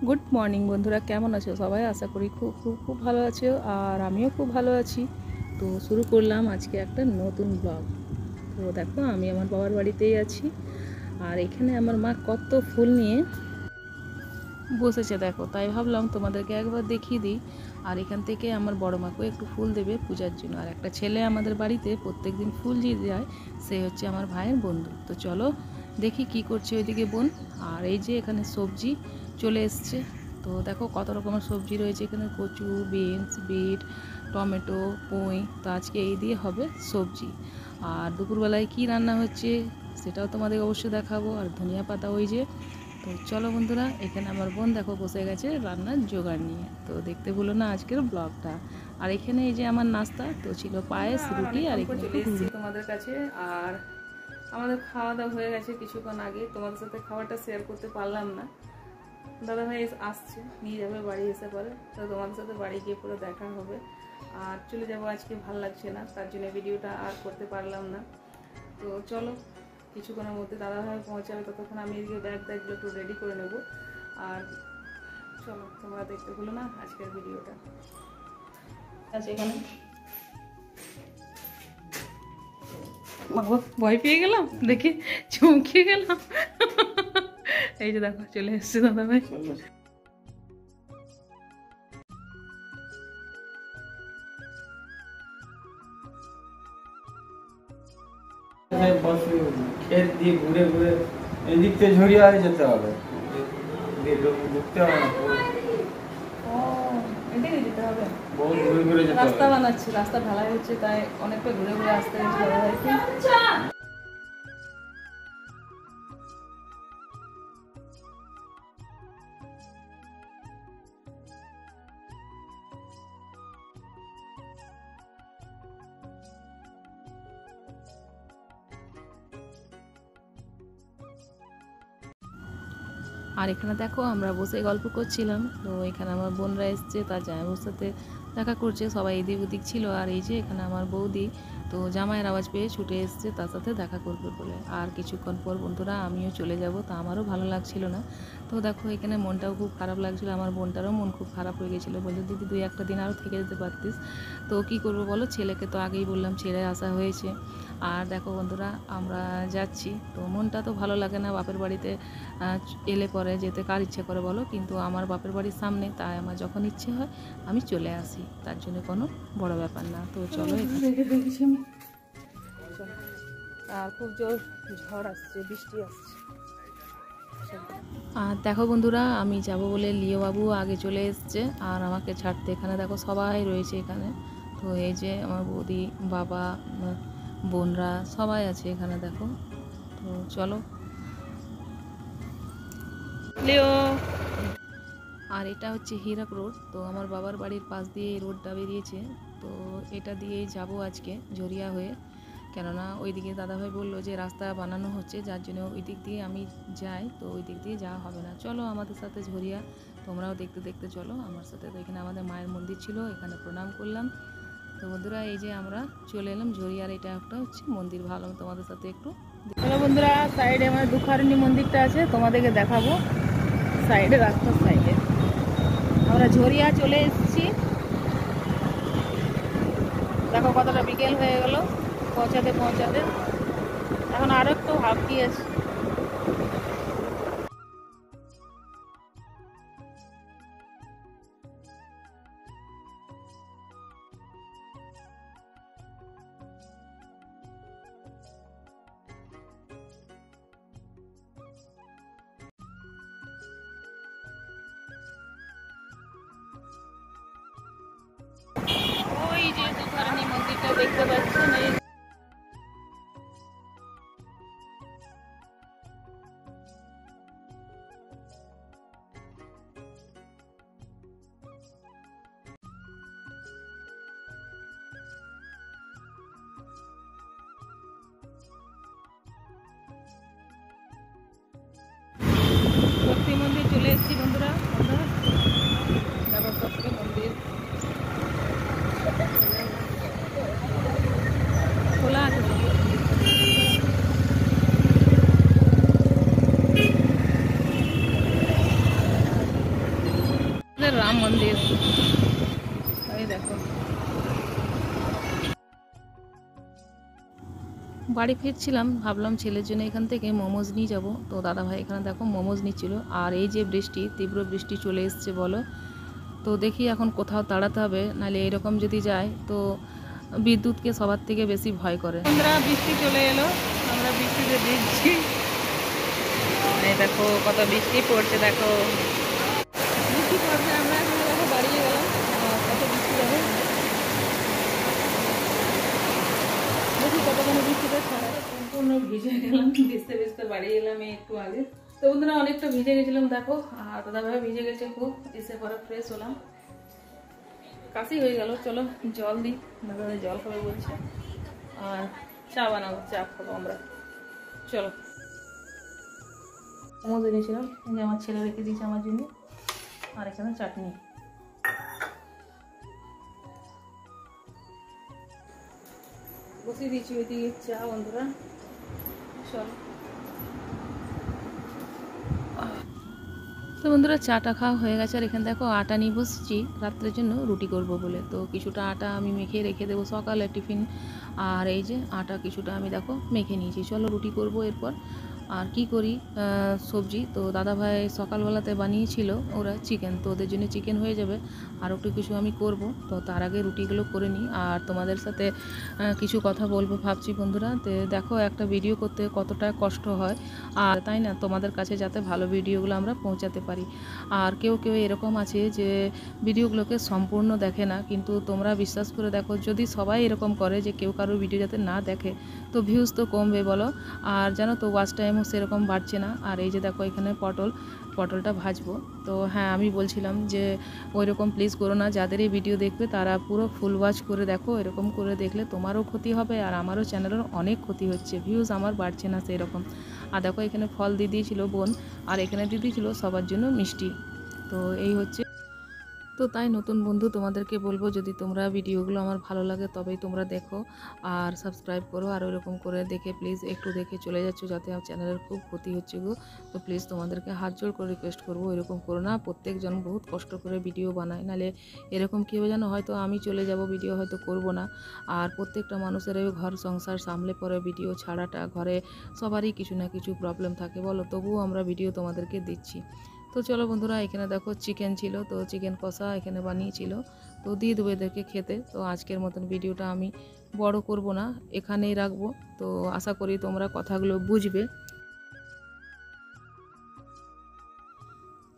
Good morning বন্ধুরা, কেমন আছো সবাই? আশা করি খুব খুব খুব ভালো আছো, আর আমিও খুব ভালো আছি। তো শুরু করলাম আজকে একটা নতুন ব্লগ। তো দেখো, আমি আমার বাবার বাড়িতেই আছি, আর এখানে আমার মা কত ফুল নিয়ে বসেছে দেখো, তাই ভাবলাম তোমাদেরকে একবার দেখিয়ে দিই। আর এখান থেকে আমার বড় মাকেও একটু ফুল দেবে পূজার জন্য। আর একটা ছেলে আমাদের বাড়িতে প্রত্যেক দিন ফুল দিয়ে যায়, সে হচ্ছে আমার ভাইয়ের বন্ধু। তো চলো দেখি কি করছে ওইদিকে বোন। আর এই যে এখানে সবজি চলে এসছে। তো দেখো কত রকমের সবজি রয়েছে এখানে, কচু, বিনস, বিট, টমেটো, পুঁই। তো আজকে এই দিয়ে হবে সবজি। আর দুপুরবেলায় কি রান্না হচ্ছে সেটাও তোমাদের অবশ্যই দেখাবো। আর ধনিয়া পাতা ওই যে। তো চলো বন্ধুরা, এখানে আমার বোন দেখো বসে গেছে রান্নার জোগাড় নিয়ে। তো দেখতে ভুলো না আজকের ব্লগটা। আর এখানে এই যে আমার নাস্তা তো ছিল পায়েস, রুটি, আর এখানে চলে এসেছি তোমাদের কাছে। আর আমাদের খাওয়া দাওয়া হয়ে গেছে কিছুক্ষণ আগে, তোমাদের সাথে খাওয়াটা শেয়ার করতে পারলাম না। দাদা ভাই আসছে, নিয়ে যাবে বাড়ি এসে পরে, তো তোমাদের সাথে বাড়ি গিয়ে পুরো দেখা হবে। আর চলে যাবো, আজকে ভাল লাগছে না, তার জন্য ভিডিওটা আর করতে পারলাম না। তো চলো, কিছুক্ষণের মধ্যে দাদাভাই পৌঁছাবে, ততক্ষণ আমি এদিকে ব্যাগগুলো একটু রেডি করে নেব। আর চলো, তোমরা দেখতে ভুলো না আজকের ভিডিওটা। আচ্ছা, এখানে বাবা ভয় পেয়ে গেলাম, দেখি চমকে গেলাম। এই যে দেখো চলে এসছে দাদাভাই। ক্ষেত দিয়ে ঘুরে ঘুরে এদিক থেকে ঝরিয়া হয়ে যেতে হবে, ঢুকতে হবে না, বহু ঘুরে ঘুরে যেতে হবে। রাস্তা বানাচ্ছে, রাস্তা ঢালাই হচ্ছে, তাই অনেকটা ঘুরে ঘুরে আসতে হচ্ছে দাদাভাইকে। আর এখানে দেখো আমরা বসে গল্প করছিলাম। তো এখানে আমার বোনরা এসছে, তার জামাইবাবুর সাথে দেখা করছে, সবাই এদিক ওদিক ছিল। আর এই যে এখানে আমার বৌদি, তো জামাইয়ের আওয়াজ পেয়ে ছুটে এসছে তার সাথে দেখা করবে বলে। আর কিছুক্ষণ পর বন্ধুরা আমিও চলে যাব, তা আমারও ভালো লাগছিল না। তো দেখো এখানে মনটাও খুব খারাপ লাগছিল, আমার বোনটারও মন খুব খারাপ হয়ে গেছিলো, বলছে দিদি তুই একটা দিন আরও থেকে যেতে পারতিস। তো কী করবো বলো, ছেলেকে তো আগেই বললাম ছেড়ে আসা হয়েছে। আর দেখো বন্ধুরা আমরা যাচ্ছি, তো মনটা তো ভালো লাগে না, বাপের বাড়িতে এলে পরে যেতে কার ইচ্ছে করে বলো, কিন্তু আমার বাপের বাড়ির সামনে, তাই আমার যখন ইচ্ছে হয় আমি চলে আসি, তার জন্য কোনো বড় ব্যাপার না। তো চলো, দেখে দেখেছি আমি। আর খুব জোর ঝড় আসছে, বৃষ্টি আসছে। আর দেখো বন্ধুরা, আমি যাব বলে লিও বাবু আগে চলে এসছে আর আমাকে ছাড়তে। এখানে দেখো সবাই রয়েছে এখানে। তো এই যে আমার বৌদি, বাবা, বোনরা সবাই আছে এখানে দেখো। তো চলো লিও। আর এটা হচ্ছে হীরক রোড। তো আমার বাবার বাড়ির পাশ দিয়ে এই রোডটা বেরিয়েছে। তো এটা দিয়েই যাব আজকে ঝরিয়া হয়ে, কেননা ওই দিকে দাদাভাই বললো যে রাস্তা বানানো হচ্ছে, যার জন্য ওই দিক দিয়ে আমি যাই, তো ওই দিক দিয়ে যাওয়া হবে না। চলো আমাদের সাথে ঝরিয়া, তোমরাও দেখতে দেখতে চলো আমার সাথে। তো এখানে আমাদের মায়ের মন্দির ছিল, এখানে প্রণাম করলাম। তো বন্ধুরা এই যে আমরা চলে এলাম ঝরিয়ার, এটা একটা হচ্ছে মন্দির, ভালো তোমাদের সাথে একটু। চলো বন্ধুরা, সাইডে আমার দুখারণী মন্দিরটা আছে, তোমাদেরকে দেখাবো। সাইডে, রাস্তার সাইডে আমরা ঝরিয়া চলে এসেছি। দেখো কতটা বিকেল হয়ে গেল পৌঁছাতে পৌঁছাতে, এখন আরো একটু হাঁপি আছে। ওই যে দুখারণী মন্দিরটা দেখতে পাচ্ছেন, এই শক্তি মন্দির চলে এসেছি বন্ধুরা। আমরা দেখো শক্তি মন্দির খোলা আছে। মন্দির। এই দেখো বাড়ি ফিরছিলাম, ভাবলাম ছেলের জন্য এখান থেকে মোমোজ নিয়ে যাব। তো দাদাভাই এখানে দেখো মোমোজ নিচ্ছিল। আর এই যে বৃষ্টি, তীব্র বৃষ্টি চলে এসছে বলো। তো দেখি এখন কোথাও তাড়াতে হবে, নাহলে এরকম যদি যায় তো বিদ্যুৎকে সবার থেকে বেশি ভয় করে। আমরা বৃষ্টি চলে এলো, আমরা বৃষ্টিতে ভিজছি। এই দেখো কত বৃষ্টি পড়ছে, দেখো বৃষ্টি পড়ছে। আমরা এখন দেখো বাড়িয়ে গেলাম, কত বৃষ্টি দেখো, দেখি কতখানি বৃষ্টিটা ছাড়া। সম্পূর্ণ ভিজে গেলাম, ভিজতে ভিজতে বাড়ি এলাম এই একটু আগে। তো বন্ধুরা অনেকটা ভিজে গেছিলাম দেখো, আর দাদাভাই ভিজে গেছে খুব। এসে পরে ফ্রেশ হলাম, কাশি হয়ে গেল। চলো জল দিই, দাদা জল খাবে বলছে, আর চা বানাবো, চা খাবো আমরা। চলো মোমোজ এনেছিলাম, এই যে আমার ছেলে রেখে দিয়েছে আমার জন্য, আর এখানে চাটনি। বসিয়ে দিয়েছি ওইদিকে চা বন্ধুরা। চলো তো বন্ধুরা চাটা খাওয়া হয়ে গেছে, আর এখানে দেখো আটা নিয়ে বসছি রাত্রের জন্য রুটি করব বলে। তো কিছুটা আটা আমি মেখে রেখে দেবো সকালে টিফিন, আর এই যে আটা কিছুটা আমি দেখো মেখে নিয়েছি। চলো রুটি করব এরপর। আর কি করি সবজি, তো দাদাভাই সকালবেলাতে বানিয়েছিল ওরা চিকেন, তো ওদের জন্য চিকেন হয়ে যাবে। আর একটু কিছু আমি করব, তো তার আগে রুটিগুলো করে নিই আর তোমাদের সাথে কিছু কথা বলবো ভাবছি বন্ধুরা। তো দেখো একটা ভিডিও করতে কতটা কষ্ট হয়, আর তাই না, তোমাদের কাছে যাতে ভালো ভিডিওগুলো আমরা পৌঁছাতে পারি। আর কেউ কেউ এরকম আছে যে ভিডিওগুলোকে সম্পূর্ণ দেখে না, কিন্তু তোমরা বিশ্বাস করে দেখো, যদি সবাই এরকম করে যে কেউ কারোর ভিডিও যাতে না দেখে, তো ভিউজ তো কমবে বলো। আর জানো তো ওয়াচ টাইমও সেরকম বাড়ছে না। আর এই যে দেখো এখানে পটলটা ভাজবো। তো হ্যাঁ আমি বলছিলাম যে ওইরকম প্লিজ করো না, যাদের এই ভিডিও দেখবে তারা পুরো ফুল ওয়াচ করে দেখো। এরকম করে দেখলে তোমারও ক্ষতি হবে, আর আমারও চ্যানেলের অনেক ক্ষতি হচ্ছে, ভিউজ আমার বাড়ছে না সেরকম। আর দেখো এখানে ফল দিয়ে দিয়েছিল বোন, আর এখানে দিয়ে দিয়েছিল সবার জন্য মিষ্টি। তো এই হচ্ছে। তো তাই নতুন বন্ধু তোমাদেরকে বলবো, যদি তোমরা ভিডিওগুলো আমার ভালো লাগে তবেই তোমরা দেখো আর সাবস্ক্রাইব করো। আর ওইরকম করে দেখে প্লিজ একটু দেখে চলে যাচ্ছ, যাতে আমার চ্যানেলের খুব ক্ষতি হচ্ছে গো। তো প্লিজ তোমাদেরকে হাত জোড় করে রিকোয়েস্ট করবো, এরকম করো না। প্রত্যেকজন বহুত কষ্ট করে ভিডিও বানায়, নাহলে এরকম কী হবে জানো, হয়তো আমি চলে যাব, ভিডিও হয়তো করব না। আর প্রত্যেকটা মানুষের ঘর সংসার সামলে পরে ভিডিও ছাড়াটা, ঘরে সবারই কিছু না কিছু প্রবলেম থাকে বলো, তবুও আমরা ভিডিও তোমাদেরকে দিচ্ছি। তো চলো বন্ধুরা, এখানে দেখো চিকেন ছিল, তো চিকেন কষা এখানে বানিয়েছিল, তো দিয়ে দেবো এদেরকে খেতে। তো আজকের মতন ভিডিওটা আমি বড় করব না, এখানেই রাখবো। তো আশা করি তোমরা কথাগুলো বুঝবে।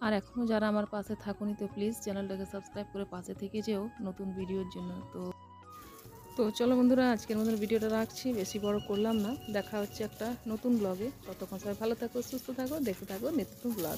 আর এখনও যারা আমার পাশে থাকুনি, তো প্লিজ চ্যানেলটাকে সাবস্ক্রাইব করে পাশে থেকে যেও নতুন ভিডিওর জন্য। তো চলো বন্ধুরা, আজকের মতন ভিডিওটা রাখছি, বেশি বড় করলাম না। দেখা হচ্ছে একটা নতুন ব্লগে, ততক্ষণ সবাই ভালো থাকো, সুস্থ থাকো, দেখতে থাকো নতুন ব্লগ।